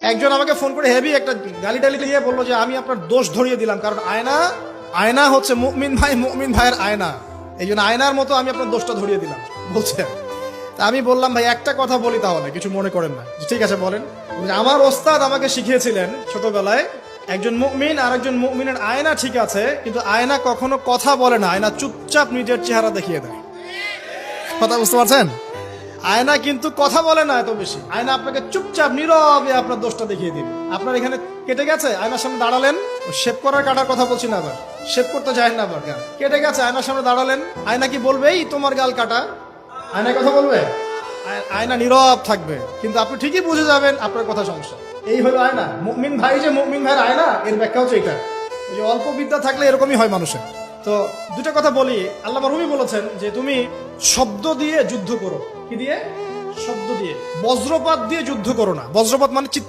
একজন আমাকে ফোন করে হেভি একটা গালি টালি দিয়ে বললো যে আমি আপনার দোষ ধরিয়ে দিলাম, কারণ আয়না আয়না হচ্ছে মুমিন ভাই, মুমিন ভাইয়ের আয়না, এই জন্য আয়নার মতো আমি আপনার দোষটা ধরিয়ে দিলাম বলছে। তা আমি বললাম, ভাই একটা কথা বলি, তাহলে কিছু মনে করেন না। ঠিক আছে বলেন। আমার ওস্তাদ আমাকে শিখিয়েছিলেন ছোটবেলায়, একজন মুমিন আর একজন মুমিনের আয়না ঠিক আছে, কিন্তু আয়না কখনো কথা বলে না, আয়না চুপচাপ নিজের চেহারা দেখিয়ে দেয়। কথা বুঝতে পারছেন? আয়না কিন্তু কথা বলে না এত বেশি, আয়না আপনাকে চুপচাপ নীরবে আপনার দোষটা দেখিয়ে দিবে। আপনার এখানে কেটে গেছে, আয়নার সামনে দাঁড়ালেন, শেভ করার কাটার কথা বলছি না, আবার শেভ করতে যায় না, আবার গাল কেটে গেছে, আয়নার সামনে দাঁড়ালেন, আয়না কি বলবে এই তোমার গাল কাটা? আয়না কথা বলবে? আয়না নীরব থাকবে, কিন্তু আপনি ঠিকই বুঝে যাবেন আপনার কথা সমস্যা। এই হলো আয়না। মুমিন ভাই যে মুমিন ভাইয়ের আয়না, এর ব্যাখ্যা হচ্ছে এটা। এই যে অল্প বিদ্যা থাকলে এরকমই হয় মানুষের। তো দুটো কথা বলি, আল্লামা রুমি বলেছেন যে তুমি শব্দ দিয়ে যুদ্ধ করো। কি দিয়ে? শব্দ দিয়ে। বজ্রপাত দিয়ে যুদ্ধ করো না। বজ্রপাত মানে চিৎকার